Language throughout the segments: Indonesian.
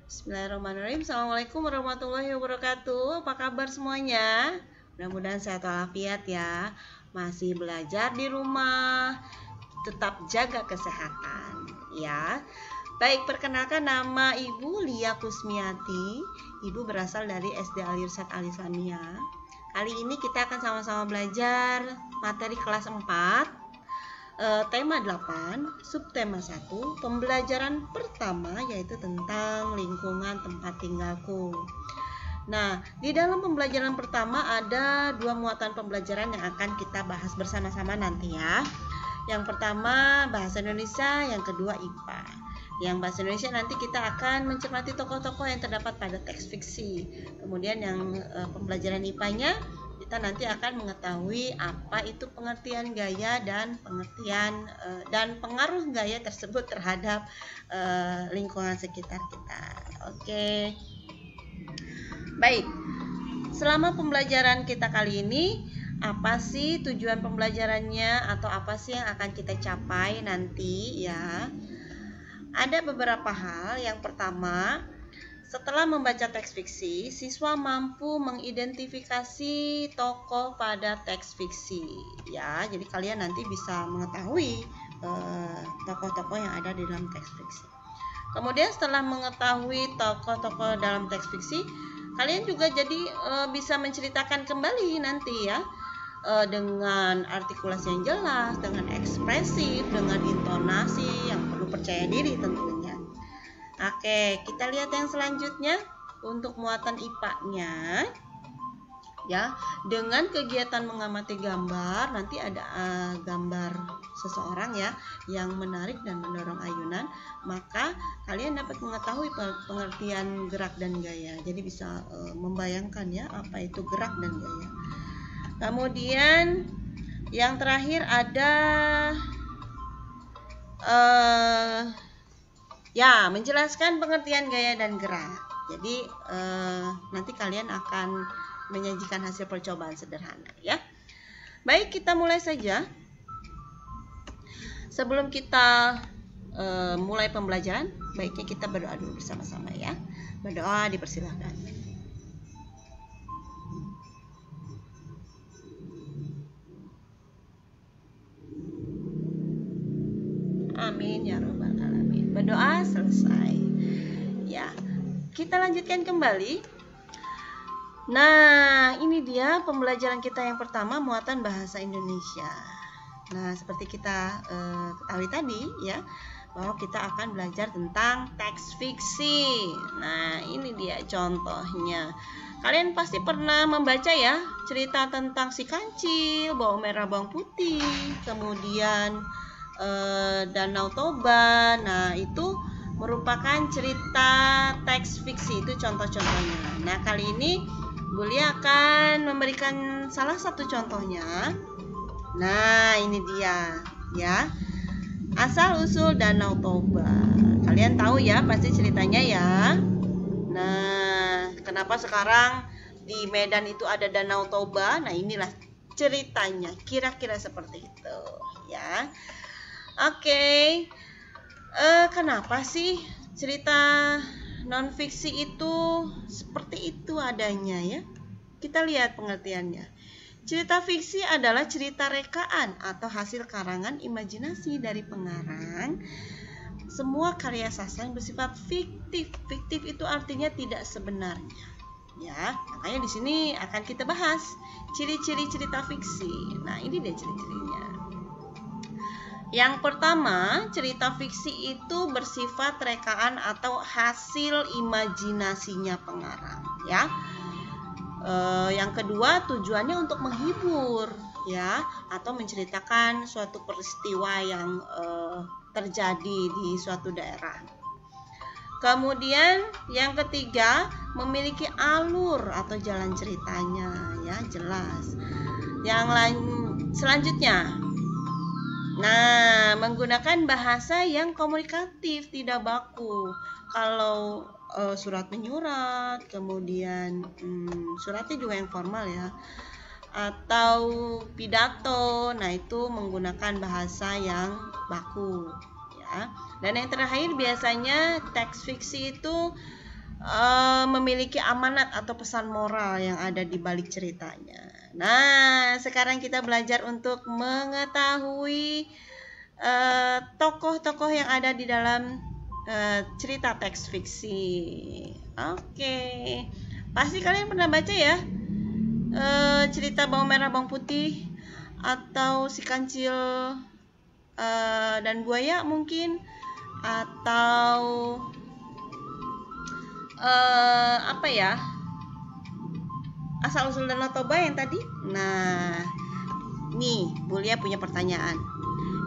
Bismillahirrahmanirrahim. Assalamualaikum warahmatullahi wabarakatuh. Apa kabar semuanya? Mudah-mudahan sehat walafiat ya. Masih belajar di rumah, tetap jaga kesehatan ya. Baik, perkenalkan nama Ibu Lia Kusmiati. Ibu berasal dari SD Al Irsyad Al Islamiyah. Kali ini kita akan sama-sama belajar materi kelas 4. Tema 8, subtema 1, pembelajaran pertama yaitu tentang lingkungan tempat tinggalku. Nah, di dalam pembelajaran pertama ada dua muatan pembelajaran yang akan kita bahas bersama-sama nanti ya. Yang pertama bahasa Indonesia, yang kedua IPA. Yang bahasa Indonesia nanti kita akan mencermati tokoh-tokoh yang terdapat pada teks fiksi. Kemudian yang pembelajaran IPA-nya kita nanti akan mengetahui apa itu pengertian gaya dan pengertian dan pengaruh gaya tersebut terhadap lingkungan sekitar kita. Oke. Baik. Selama pembelajaran kita kali ini, apa sih tujuan pembelajarannya atau apa sih yang akan kita capai nanti ya? Ada beberapa hal. Yang pertama, setelah membaca teks fiksi, siswa mampu mengidentifikasi tokoh pada teks fiksi ya. Jadi kalian nanti bisa mengetahui tokoh-tokoh yang ada di dalam teks fiksi. Kemudian setelah mengetahui tokoh-tokoh dalam teks fiksi, kalian juga jadi bisa menceritakan kembali nanti ya, dengan artikulasi yang jelas, dengan ekspresif, dengan intonasi yang perlu percaya diri tentunya. Oke, kita lihat yang selanjutnya untuk muatan IPA-nya ya. Dengan kegiatan mengamati gambar, nanti ada gambar seseorang ya yang menarik dan mendorong ayunan, maka kalian dapat mengetahui pengertian gerak dan gaya. Jadi bisa membayangkan ya apa itu gerak dan gaya. Kemudian yang terakhir ada ya, menjelaskan pengertian gaya dan gerak. Jadi nanti kalian akan menyajikan hasil percobaan sederhana ya. Baik, kita mulai saja. Sebelum kita mulai pembelajaran, baiknya kita berdoa dulu bersama-sama ya. Berdoa dipersilahkan. Amin ya rabbal alamin. Berdoa selesai. Ya, kita lanjutkan kembali. Nah, ini dia pembelajaran kita yang pertama, muatan bahasa Indonesia. Nah, seperti kita ketahui tadi ya, bahwa kita akan belajar tentang teks fiksi. Nah, ini dia contohnya. Kalian pasti pernah membaca ya cerita tentang si kancil, bawang merah, bawang putih, kemudian Danau Toba. Nah, itu merupakan cerita teks fiksi, itu contoh-contohnya. Nah, kali ini Bu Lia akan memberikan salah satu contohnya. Nah, ini dia ya. Asal usul Danau Toba. Kalian tahu ya pasti ceritanya ya. Nah, kenapa sekarang di Medan itu ada Danau Toba? Nah, inilah ceritanya, kira-kira seperti itu ya. Oke, kenapa sih cerita non-fiksi itu seperti itu adanya ya? Kita lihat pengertiannya. Cerita fiksi adalah cerita rekaan atau hasil karangan imajinasi dari pengarang. Semua karya sastra yang bersifat fiktif. Fiktif itu artinya tidak sebenarnya. Ya, makanya di sini akan kita bahas ciri-ciri cerita fiksi. Nah, ini dia ciri-cirinya. Yang pertama, cerita fiksi itu bersifat rekaan atau hasil imajinasinya pengarang ya. Yang kedua, tujuannya untuk menghibur ya, atau menceritakan suatu peristiwa yang terjadi di suatu daerah. Kemudian yang ketiga, memiliki alur atau jalan ceritanya ya, jelas. Yang lain selanjutnya, nah, menggunakan bahasa yang komunikatif, tidak baku. Kalau surat menyurat, kemudian suratnya juga yang formal ya, atau pidato, nah itu menggunakan bahasa yang baku ya. Dan yang terakhir, biasanya teks fiksi itu memiliki amanat atau pesan moral yang ada di balik ceritanya. Nah, sekarang kita belajar untuk mengetahui tokoh-tokoh yang ada di dalam cerita teks fiksi. Oke, pasti kalian pernah baca ya cerita bawang merah bawang putih atau si kancil dan buaya mungkin, atau apa ya, asal usul Danau Toba yang tadi. Nah, nih Bulia punya pertanyaan.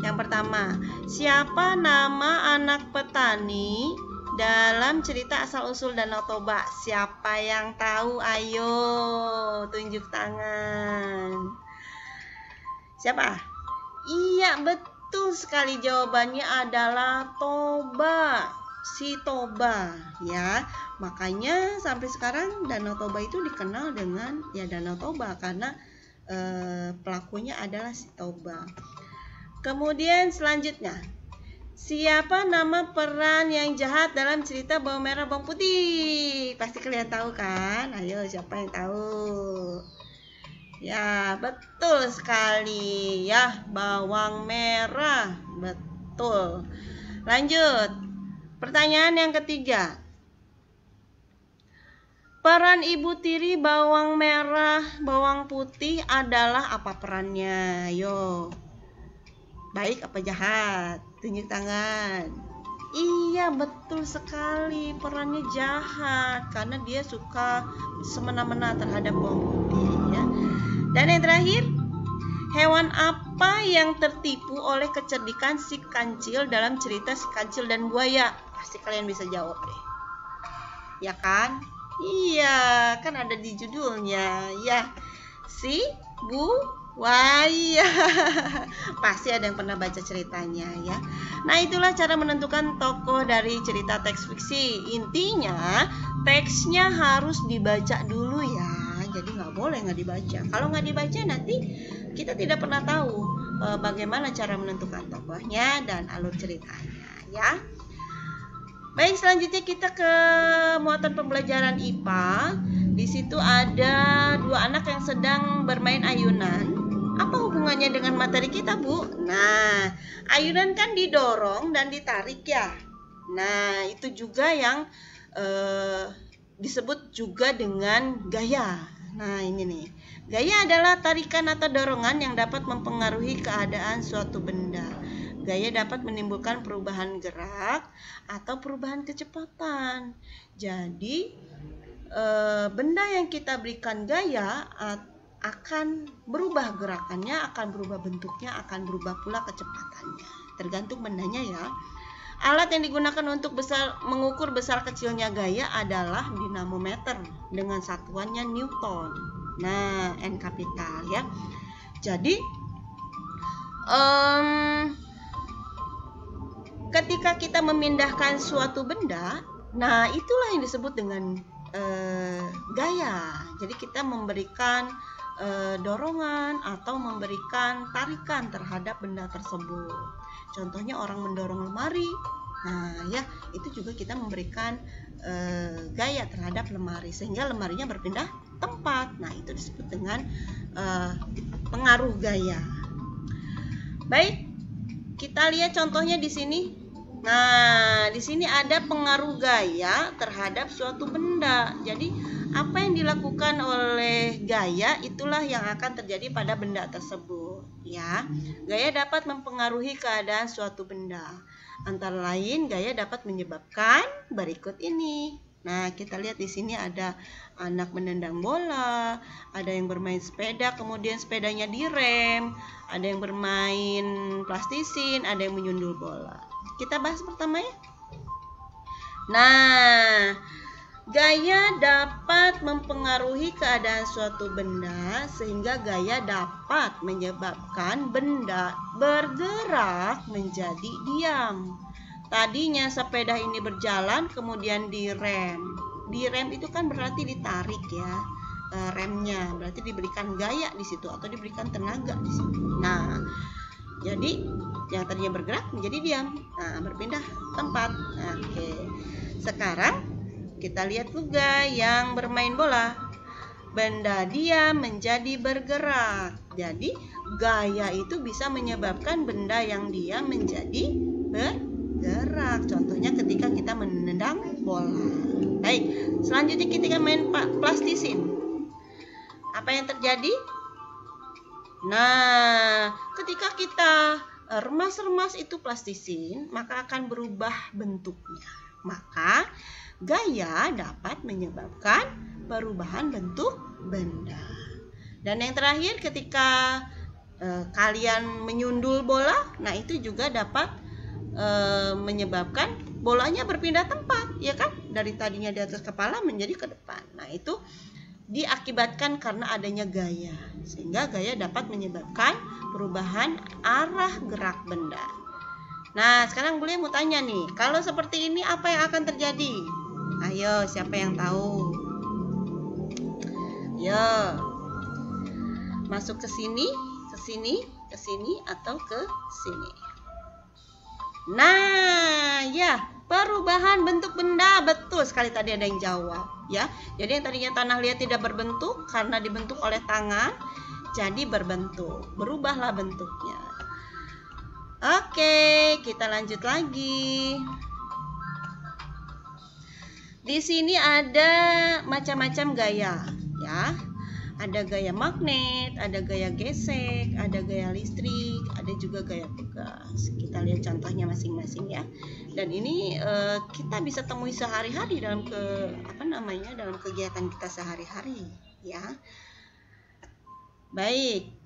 Yang pertama, siapa nama anak petani dalam cerita asal usul Danau Toba? Siapa yang tahu? Ayo tunjuk tangan. Siapa? Iya, betul sekali, jawabannya adalah Toba. Si Toba ya. Makanya sampai sekarang Danau Toba itu dikenal dengan ya Danau Toba karena pelakunya adalah si Toba. Kemudian selanjutnya, siapa nama peran yang jahat dalam cerita bawang merah bawang putih? Pasti kalian tahu kan? Ayo, siapa yang tahu? Ya, betul sekali ya, bawang merah. Betul. Lanjut. Pertanyaan yang ketiga. Peran ibu tiri bawang merah bawang putih adalah apa perannya? Ayo. Baik apa jahat? Tunjuk tangan. Iya, betul sekali, perannya jahat karena dia suka semena-mena terhadap bawang putih ya. Dan yang terakhir, hewan apa yang tertipu oleh kecerdikan si kancil dalam cerita si kancil dan buaya? Pasti kalian bisa jawab deh. Ya kan? Iya, kan ada di judulnya ya. Si buaya. Pasti ada yang pernah baca ceritanya ya. Nah, itulah cara menentukan tokoh dari cerita teks fiksi. Intinya teksnya harus dibaca dulu ya. Jadi nggak boleh nggak dibaca. Kalau nggak dibaca nanti kita tidak pernah tahu bagaimana cara menentukan tokohnya dan alur ceritanya ya. Baik, selanjutnya kita ke muatan pembelajaran IPA. Di situ ada dua anak yang sedang bermain ayunan. Apa hubungannya dengan materi kita, Bu? Nah, ayunan kan didorong dan ditarik ya. Nah, itu juga yang disebut juga dengan gaya. Nah, ini nih. Gaya adalah tarikan atau dorongan yang dapat mempengaruhi keadaan suatu benda. Gaya dapat menimbulkan perubahan gerak atau perubahan kecepatan. Jadi, benda yang kita berikan gaya akan berubah gerakannya, akan berubah bentuknya, akan berubah pula kecepatannya. Tergantung bendanya ya. Alat yang digunakan untuk mengukur besar kecilnya gaya adalah dinamometer dengan satuannya Newton. Nah, N kapital ya. Jadi, ketika kita memindahkan suatu benda, nah itulah yang disebut dengan gaya. Jadi kita memberikan dorongan atau memberikan tarikan terhadap benda tersebut. Contohnya orang mendorong lemari. Nah ya, itu juga kita memberikan gaya terhadap lemari sehingga lemarinya berpindah tempat. Nah itu disebut dengan pengaruh gaya. Baik, kita lihat contohnya di sini. Nah, di sini ada pengaruh gaya terhadap suatu benda. Jadi, apa yang dilakukan oleh gaya itulah yang akan terjadi pada benda tersebut, ya. Gaya dapat mempengaruhi keadaan suatu benda. Antara lain, gaya dapat menyebabkan berikut ini. Nah, kita lihat di sini ada anak menendang bola, ada yang bermain sepeda, kemudian sepedanya direm, ada yang bermain plastisin, ada yang menyundul bola. Kita bahas pertama ya. Nah, gaya dapat mempengaruhi keadaan suatu benda sehingga gaya dapat menyebabkan benda bergerak menjadi diam. Tadinya sepeda ini berjalan kemudian direm. Direm itu kan berarti ditarik ya. Remnya berarti diberikan gaya di situ atau diberikan tenaga di situ. Nah, jadi yang tadinya bergerak menjadi diam. Nah, berpindah tempat. Nah, oke. Sekarang Kita lihat juga yang bermain bola. Benda dia menjadi bergerak. Jadi gaya itu bisa menyebabkan benda yang dia menjadi bergerak. Contohnya ketika kita menendang bola. Baik, selanjutnya ketika main plastisin. Apa yang terjadi? Nah, ketika kita remas-remas itu plastisin, maka akan berubah bentuknya. Maka gaya dapat menyebabkan perubahan bentuk benda. Dan yang terakhir ketika kalian menyundul bola, nah itu juga dapat menyebabkan bolanya berpindah tempat, ya kan? Dari tadinya di atas kepala menjadi ke depan. Nah, itu diakibatkan karena adanya gaya. Sehingga gaya dapat menyebabkan perubahan arah gerak benda. Nah, sekarang Bule mau tanya nih, kalau seperti ini apa yang akan terjadi? Ayo, siapa yang tahu? Ya, masuk ke sini, ke sini, ke sini, atau ke sini. Nah, ya, perubahan bentuk benda, betul sekali tadi ada yang jawab, ya. Jadi yang tadinya tanah liat tidak berbentuk karena dibentuk oleh tangan, jadi berbentuk, berubahlah bentuknya. Oke, kita lanjut lagi. Di sini ada macam-macam gaya, ya. Ada gaya magnet, ada gaya gesek, ada gaya listrik, ada juga gaya pegas. Kita lihat contohnya masing-masing ya. Dan ini kita bisa temui sehari-hari dalam dalam kegiatan kita sehari-hari, ya. Baik.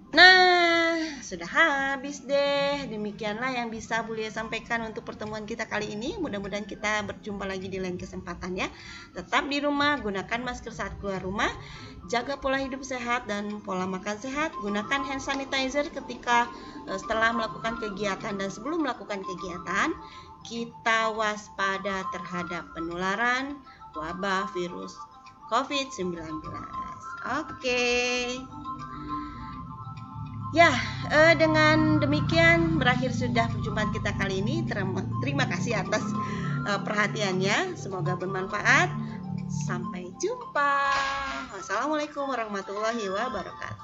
Nah, sudah habis deh. Demikianlah yang bisa Bule sampaikan untuk pertemuan kita kali ini. Mudah-mudahan kita berjumpa lagi di lain kesempatan ya. Tetap di rumah, gunakan masker saat keluar rumah, jaga pola hidup sehat dan pola makan sehat. Gunakan hand sanitizer ketika setelah melakukan kegiatan dan sebelum melakukan kegiatan. Kita waspada terhadap penularan wabah virus COVID-19. Oke. Ya, dengan demikian berakhir sudah perjumpaan kita kali ini. Terima kasih atas perhatiannya. Semoga bermanfaat. Sampai jumpa. Wassalamualaikum warahmatullahi wabarakatuh.